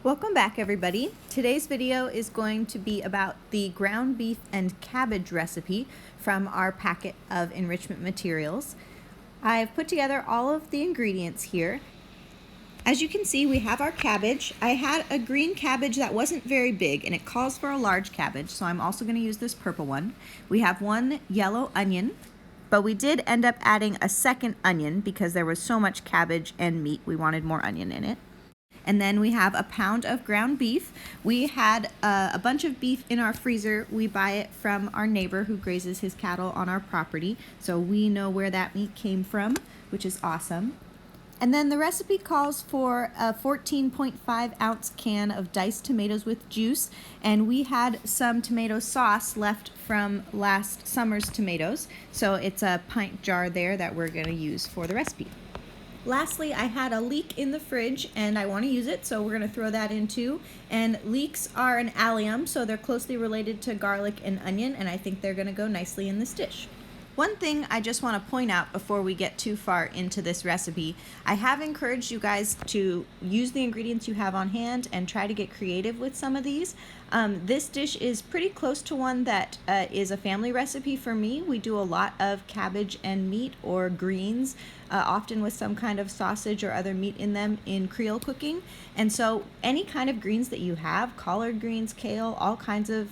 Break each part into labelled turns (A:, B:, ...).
A: Welcome back, everybody. Today's video is going to be about the ground beef and cabbage recipe from our packet of enrichment materials. I've put together all of the ingredients here. As you can see, we have our cabbage. I had a green cabbage that wasn't very big and it calls for a large cabbage, so I'm also going to use this purple one. We have one yellow onion, but we did end up adding a second onion because there was so much cabbage and meat, we wanted more onion in it. And then we have a pound of ground beef. We had a bunch of beef in our freezer. We buy it from our neighbor who grazes his cattle on our property, so we know where that meat came from, which is awesome. And then the recipe calls for a 14.5 ounce can of diced tomatoes with juice, and we had some tomato sauce left from last summer's tomatoes, so it's a pint jar there that we're going to use for the recipe. Lastly, I had a leek in the fridge and I want to use it, so we're going to throw that in too. And leeks are an allium, so they're closely related to garlic and onion, and I think they're going to go nicely in this dish. One thing I just want to point out before we get too far into this recipe, I have encouraged you guys to use the ingredients you have on hand and try to get creative with some of these. This dish is pretty close to one that is a family recipe for me. We do a lot of cabbage and meat or greens, often with some kind of sausage or other meat in them in Creole cooking. And so any kind of greens that you have, collard greens, kale, all kinds of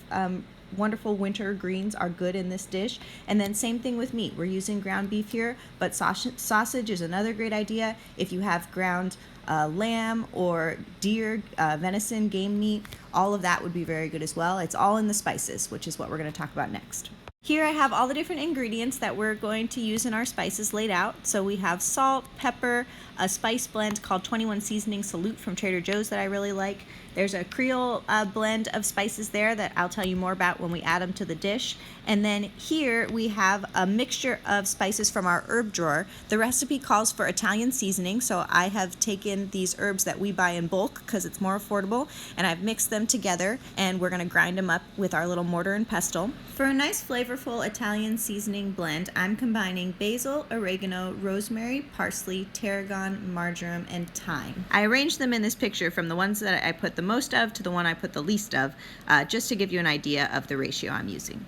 A: wonderful winter greens are good in this dish. And then same thing with meat. We're using ground beef here, but sausage is another great idea. If you have ground lamb or deer, venison, game meat, all of that would be very good as well. It's all in the spices, which is what we're going to talk about next. Here I have all the different ingredients that we're going to use in our spices laid out. So we have salt, pepper, a spice blend called 21 Seasoning Salute from Trader Joe's that I really like. There's a Creole blend of spices there that I'll tell you more about when we add them to the dish. And then here we have a mixture of spices from our herb drawer. The recipe calls for Italian seasoning, so I have taken these herbs that we buy in bulk because it's more affordable, and I've mixed them together, and we're going to grind them up with our little mortar and pestle. For a nice flavorful Italian seasoning blend, I'm combining basil, oregano, rosemary, parsley, tarragon, marjoram, and thyme. I arranged them in this picture from the ones that I put the most of to the one I put the least of, just to give you an idea of the ratio I'm using.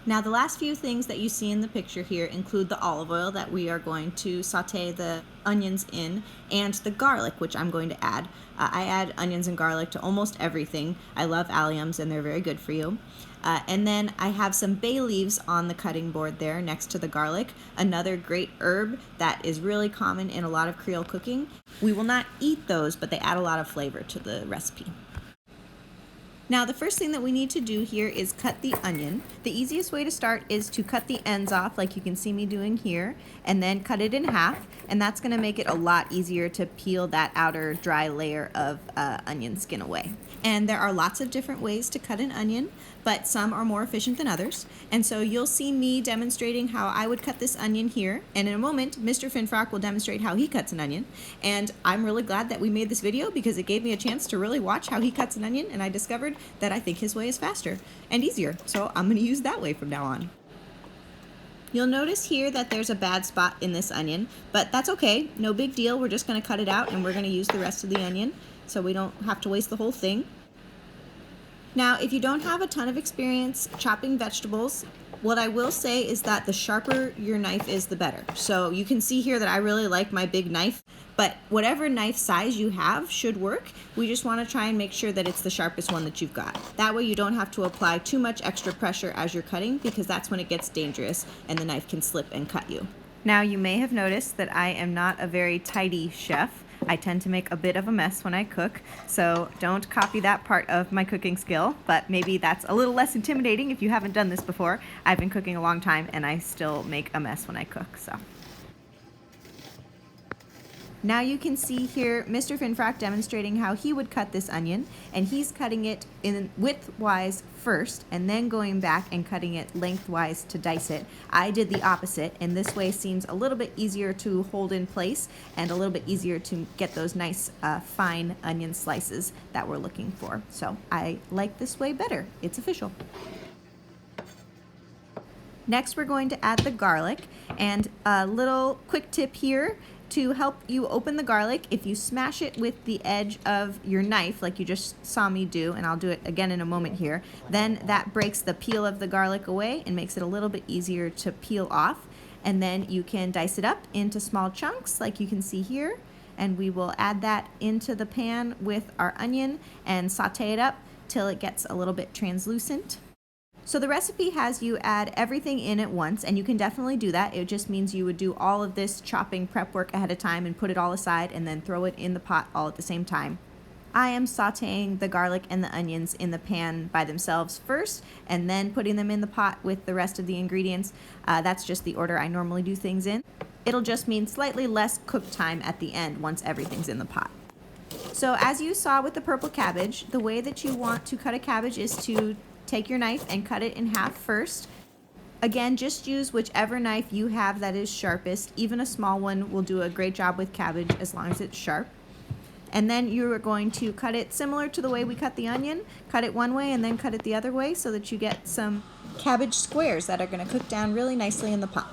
A: Now the last few things that you see in the picture here include the olive oil that we are going to saute the onions in, and the garlic, which I'm going to add. I add onions and garlic to almost everything. I love alliums and they're very good for you. And then I have some bay leaves on the cutting board there next to the garlic, another great herb that is really common in a lot of Creole cooking. We will not eat those, but they add a lot of flavor to the recipe. Now the first thing that we need to do here is cut the onion. The easiest way to start is to cut the ends off like you can see me doing here, and then cut it in half, and that's going to make it a lot easier to peel that outer dry layer of onion skin away. And there are lots of different ways to cut an onion, but some are more efficient than others. And so you'll see me demonstrating how I would cut this onion here, and in a moment Mr. Finfrock will demonstrate how he cuts an onion. And I'm really glad that we made this video because it gave me a chance to really watch how he cuts an onion, and I discovered that I think his way is faster and easier, so I'm going to use that way from now on. You'll notice here that there's a bad spot in this onion, but that's okay, no big deal. We're just going to cut it out and we're going to use the rest of the onion so we don't have to waste the whole thing. Now, if you don't have a ton of experience chopping vegetables, what I will say is that the sharper your knife is, the better. So you can see here that I really like my big knife, but whatever knife size you have should work. We just want to try and make sure that it's the sharpest one that you've got. That way you don't have to apply too much extra pressure as you're cutting, because that's when it gets dangerous and the knife can slip and cut you. Now you may have noticed that I am not a very tidy chef. I tend to make a bit of a mess when I cook, so don't copy that part of my cooking skill, but maybe that's a little less intimidating if you haven't done this before. I've been cooking a long time and I still make a mess when I cook, so. Now you can see here Mr. Finfrock demonstrating how he would cut this onion, and he's cutting it in widthwise first and then going back and cutting it lengthwise to dice it. I did the opposite, and this way seems a little bit easier to hold in place and a little bit easier to get those nice fine onion slices that we're looking for. So I like this way better. It's official. Next we're going to add the garlic, and a little quick tip here To help you open the garlic, if you smash it with the edge of your knife, like you just saw me do, and I'll do it again in a moment here, then that breaks the peel of the garlic away and makes it a little bit easier to peel off. And then you can dice it up into small chunks like you can see here, and we will add that into the pan with our onion and saute it up till it gets a little bit translucent. So the recipe has you add everything in at once, and you can definitely do that. It just means you would do all of this chopping prep work ahead of time and put it all aside and then throw it in the pot all at the same time. I am sauteing the garlic and the onions in the pan by themselves first and then putting them in the pot with the rest of the ingredients. That's just the order I normally do things in. It'll just mean slightly less cook time at the end once everything's in the pot. So as you saw with the purple cabbage, the way that you want to cut a cabbage is to take your knife and cut it in half first. Again, just use whichever knife you have that is sharpest. Even a small one will do a great job with cabbage as long as it's sharp. And then you are going to cut it similar to the way we cut the onion. Cut it one way and then cut it the other way so that you get some cabbage squares that are going to cook down really nicely in the pot.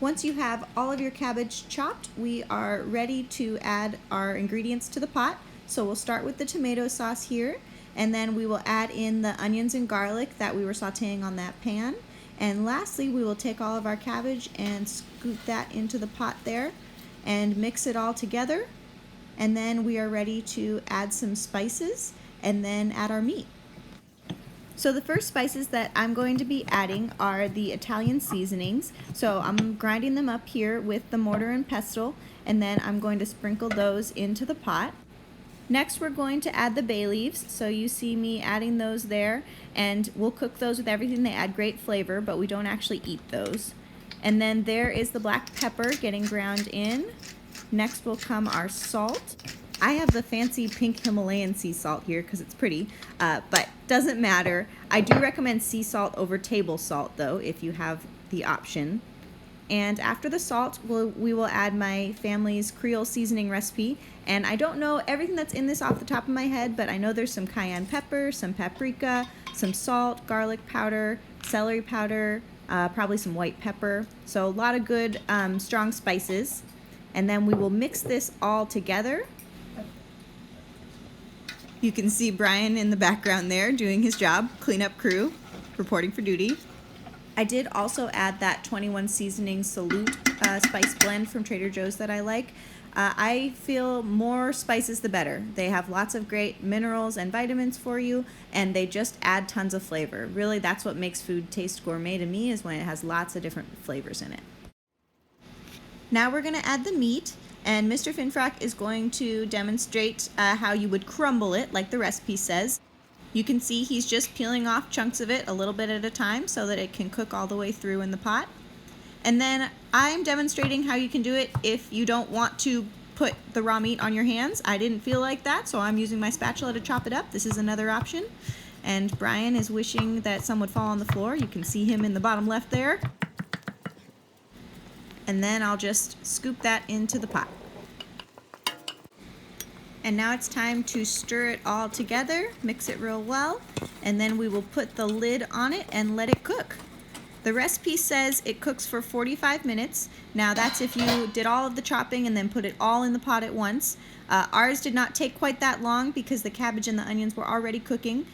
A: Once you have all of your cabbage chopped, we are ready to add our ingredients to the pot. So we'll start with the tomato sauce here, and then we will add in the onions and garlic that we were sauteing on that pan. And lastly, we will take all of our cabbage and scoop that into the pot there and mix it all together. And then we are ready to add some spices and then add our meat. So the first spices that I'm going to be adding are the Italian seasonings. So I'm grinding them up here with the mortar and pestle, and then I'm going to sprinkle those into the pot. Next, we're going to add the bay leaves. So you see me adding those there, and we'll cook those with everything. They add great flavor, but we don't actually eat those. And then there is the black pepper getting ground in. Next will come our salt. I have the fancy pink Himalayan sea salt here because it's pretty, but doesn't matter. I do recommend sea salt over table salt though, if you have the option. And after the salt, we will add my family's Creole seasoning recipe. And I don't know everything that's in this off the top of my head, but I know there's some cayenne pepper, some paprika, some salt, garlic powder, celery powder, probably some white pepper. So a lot of good strong spices. And then we will mix this all together. You can see Brian in the background there doing his job, cleanup crew, reporting for duty. I did also add that 21 Seasoning Salute spice blend from Trader Joe's that I like. I feel more spices the better. They have lots of great minerals and vitamins for you, and they just add tons of flavor. Really, that's what makes food taste gourmet to me, is when it has lots of different flavors in it. Now we're going to add the meat, and Mr. Finfrock is going to demonstrate how you would crumble it, like the recipe says. You can see he's just peeling off chunks of it a little bit at a time so that it can cook all the way through in the pot. And then I'm demonstrating how you can do it if you don't want to put the raw meat on your hands. I didn't feel like that, so I'm using my spatula to chop it up. This is another option. And Brian is wishing that some would fall on the floor. You can see him in the bottom left there. And then I'll just scoop that into the pot. And now it's time to stir it all together, mix it real well, and then we will put the lid on it and let it cook. The recipe says it cooks for 45 minutes. Now that's if you did all of the chopping and then put it all in the pot at once. Ours did not take quite that long because the cabbage and the onions were already cooking.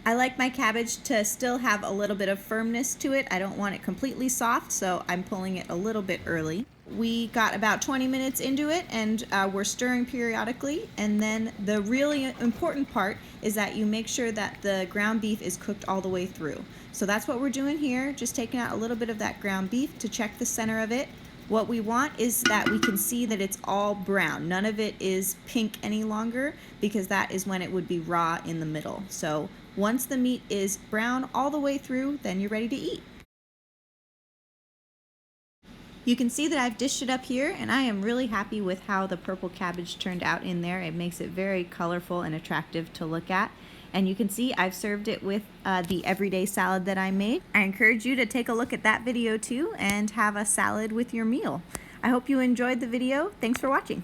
A: I like my cabbage to still have a little bit of firmness to it. I don't want it completely soft, so I'm pulling it a little bit early. We got about 20 minutes into it, and we're stirring periodically. And then the really important part is that you make sure that the ground beef is cooked all the way through. So that's what we're doing here, just taking out a little bit of that ground beef to check the center of it. What we want is that we can see that it's all brown. None of it is pink any longer, because that is when it would be raw in the middle. So once the meat is brown all the way through, then you're ready to eat. You can see that I've dished it up here, and I am really happy with how the purple cabbage turned out in there. It makes it very colorful and attractive to look at. And you can see I've served it with the everyday salad that I made. I encourage you to take a look at that video too and have a salad with your meal. I hope you enjoyed the video. Thanks for watching.